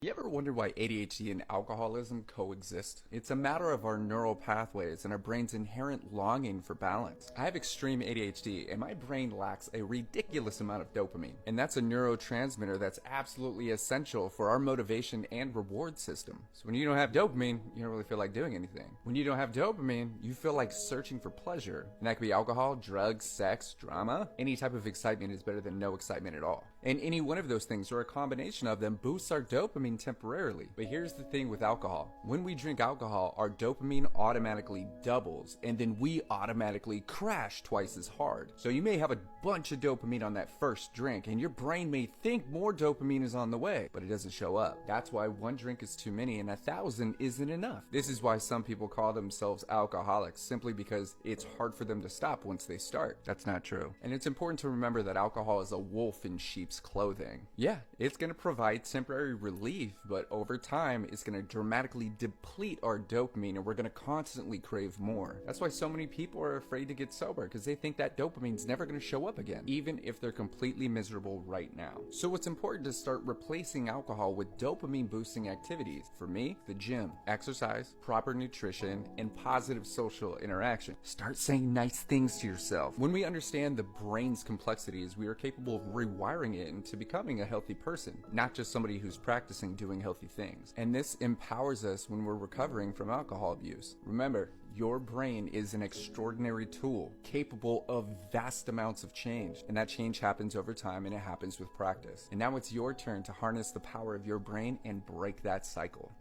You ever wonder why ADHD and alcoholism coexist? It's a matter of our neural pathways and our brain's inherent longing for balance. I have extreme ADHD and my brain lacks a ridiculous amount of dopamine. And that's a neurotransmitter that's absolutely essential for our motivation and reward system. So when you don't have dopamine, you don't really feel like doing anything. When you don't have dopamine, you feel like searching for pleasure. And that could be alcohol, drugs, sex, drama. Any type of excitement is better than no excitement at all. And any one of those things or a combination of them boosts our dopamine temporarily. But here's the thing with alcohol. When we drink alcohol, our dopamine automatically doubles and then we automatically crash twice as hard. So you may have a bunch of dopamine on that first drink and your brain may think more dopamine is on the way, but it doesn't show up. That's why one drink is too many and 1,000 isn't enough. This is why some people call themselves alcoholics, simply because it's hard for them to stop once they start. That's not true. And it's important to remember that alcohol is a wolf in sheep's clothing. Yeah, it's going to provide temporary relief, but over time, it's going to dramatically deplete our dopamine and we're going to constantly crave more. That's why so many people are afraid to get sober, because they think that dopamine's never going to show up again, even if they're completely miserable right now. So it's important to start replacing alcohol with dopamine boosting activities. For me, the gym, exercise, proper nutrition, and positive social interaction. Start saying nice things to yourself. When we understand the brain's complexities, we are capable of rewiring it into becoming a healthy person, not just somebody who's practicing doing healthy things. And this empowers us when we're recovering from alcohol abuse. Remember, your brain is an extraordinary tool capable of vast amounts of change, and that change happens over time and it happens with practice. And now it's your turn to harness the power of your brain and break that cycle.